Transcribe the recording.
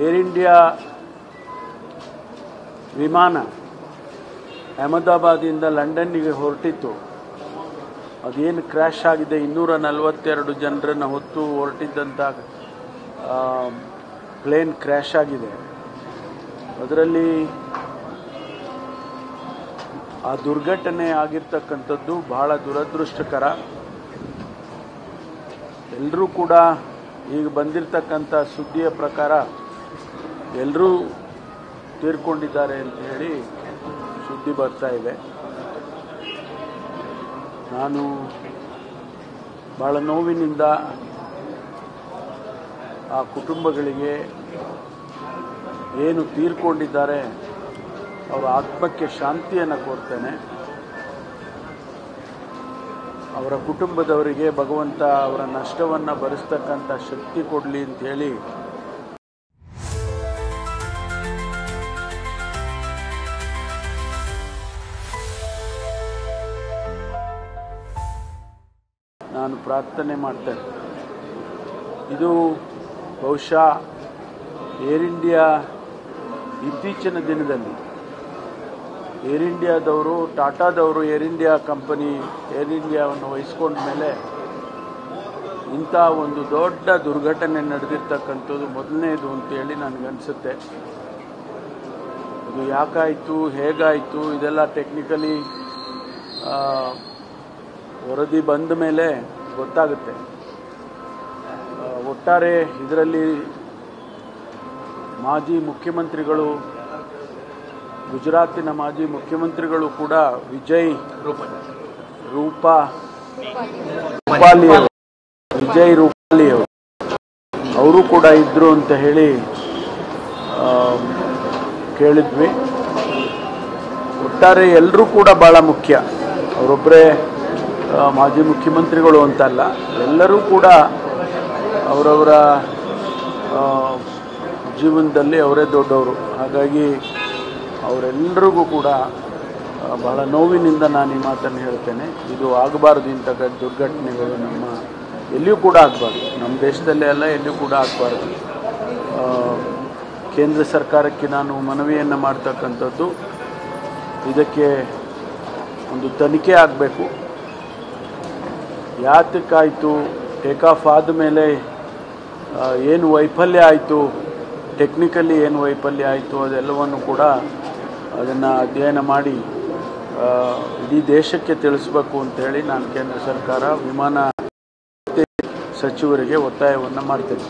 Air India ವಿಮಾನ ಅಹಮದಾಬಾದಿಂದ ಲಂಡನ್ನಿಗೆ ಹೊರಟಿತ್ತು. ಅದೇನು crash ಆಗಿದೆ, 242 ಜನರನ್ನು ಹೊತ್ತು ಹೊರಟಿದ್ದಂಥ ಪ್ಲೇನ್ ಕ್ರ್ಯಾಶ್ ಆಗಿದೆ. ಅದರಲ್ಲಿ ಆ ದುರ್ಘಟನೆ ಆಗಿರ್ತಕ್ಕಂಥದ್ದು ಬಹಳ ದುರದೃಷ್ಟಕರ. ಎಲ್ಲರೂ ಕೂಡ ಈಗ ಬಂದಿರತಕ್ಕಂಥ ಸುದ್ದಿಯ ಪ್ರಕಾರ ಎಲ್ಲರೂ ತೀರ್ಕೊಂಡಿದ್ದಾರೆ ಅಂತ ಹೇಳಿ ಸುದ್ದಿ ಬರ್ತಾ ಇದೆ. ನಾನು ಬಹಳ ನೋವಿನಿಂದ ಆ ಕುಟುಂಬಗಳಿಗೆ ಏನು ತೀರ್ಕೊಂಡಿದ್ದಾರೆ ಅವರ ಆತ್ಮಕ್ಕೆ ಶಾಂತಿಯನ್ನು ಕೋರ್ತೇನೆ. ಅವರ ಕುಟುಂಬದವರಿಗೆ ಭಗವಂತ ಅವರ ನಷ್ಟವನ್ನು ಭರಿಸ್ತಕ್ಕಂಥ ಶಕ್ತಿ ಕೊಡಲಿ ಅಂತ ಹೇಳಿ ನಾನು ಪ್ರಾರ್ಥನೆ ಮಾಡ್ತೇನೆ. ಇದು ಬಹುಶಃ ಏರ್ ಇಂಡಿಯಾ ಇತ್ತೀಚಿನ ದಿನದಲ್ಲಿ ಏರ್ ಇಂಡಿಯಾದವರು, ಟಾಟಾದವರು ಏರ್ ಇಂಡಿಯಾ ಕಂಪನಿ ಏರ್ ಇಂಡಿಯಾವನ್ನು ವಹಿಸ್ಕೊಂಡ ಮೇಲೆ ಇಂಥ ಒಂದು ದೊಡ್ಡ ದುರ್ಘಟನೆ ನಡೆದಿರ್ತಕ್ಕಂಥದ್ದು ಮೊದಲನೇದು ಅಂತೇಳಿ ನನಗನ್ಸುತ್ತೆ. ಅದು ಯಾಕಾಯಿತು, ಹೇಗಾಯಿತು, ಇದೆಲ್ಲ ಟೆಕ್ನಿಕಲಿ ವರದಿ ಬಂದ ಮೇಲೆ ಗೊತ್ತಾಗುತ್ತೆ. ಒಟ್ಟಾರೆ ಇದರಲ್ಲಿ ಮಾಜಿ ಮುಖ್ಯಮಂತ್ರಿಗಳು, ಗುಜರಾತಿನ ಮಾಜಿ ಮುಖ್ಯಮಂತ್ರಿಗಳು ಕೂಡ ವಿಜಯ್ ರೂಪಾಲಿ ಅವರು ಕೂಡ ಇದ್ರು ಅಂತ ಹೇಳಿ ಕೇಳಿದ್ವಿ. ಒಟ್ಟಾರೆ ಎಲ್ಲರೂ ಕೂಡ ಬಹಳ ಮುಖ್ಯ. ಅವರೊಬ್ಬರೇ ಮಾಜಿ ಮುಖ್ಯಮಂತ್ರಿಗಳು ಅಂತಲ್ಲ, ಎಲ್ಲರೂ ಕೂಡ ಅವರವರ ಜೀವನದಲ್ಲಿ ಅವರೇ ದೊಡ್ಡವರು. ಹಾಗಾಗಿ ಅವರೆಲ್ಲರಿಗೂ ಕೂಡ ಬಹಳ ನೋವಿನಿಂದ ನಾನು ಈ ಮಾತನ್ನು ಹೇಳ್ತೇನೆ. ಇದು ಆಗಬಾರ್ದು. ಇಂಥ ದುರ್ಘಟನೆಗಳು ನಮ್ಮ ಎಲ್ಲಿಯೂ ಕೂಡ ಆಗಬಾರ್ದು, ನಮ್ಮ ದೇಶದಲ್ಲೇ ಅಲ್ಲ, ಎಲ್ಲಿಯೂ ಕೂಡ ಆಗಬಾರ್ದು. ಕೇಂದ್ರ ಸರ್ಕಾರಕ್ಕೆ ನಾನು ಮನವಿಯನ್ನು ಮಾಡ್ತಕ್ಕಂಥದ್ದು, ಇದಕ್ಕೆ ಒಂದು ತನಿಖೆ ಆಗಬೇಕು. ಯಾತಕ್ಕಾಯಿತು, ಟೇಕ್ ಆಫ್ ಆದಮೇಲೆ ಏನು ವೈಫಲ್ಯ ಆಯಿತು, ಟೆಕ್ನಿಕಲಿ ಏನು ವೈಫಲ್ಯ ಆಯಿತು, ಅದೆಲ್ಲವನ್ನು ಕೂಡ ಅದನ್ನು ಅಧ್ಯಯನ ಮಾಡಿ ಇಡೀ ದೇಶಕ್ಕೆ ತಿಳಿಸಬೇಕು ಅಂತೇಳಿ ನಾನು ಕೇಂದ್ರ ಸರ್ಕಾರ ವಿಮಾನ ಸಚಿವರಿಗೆ ಒತ್ತಾಯವನ್ನು ಮಾಡ್ತೇನೆ.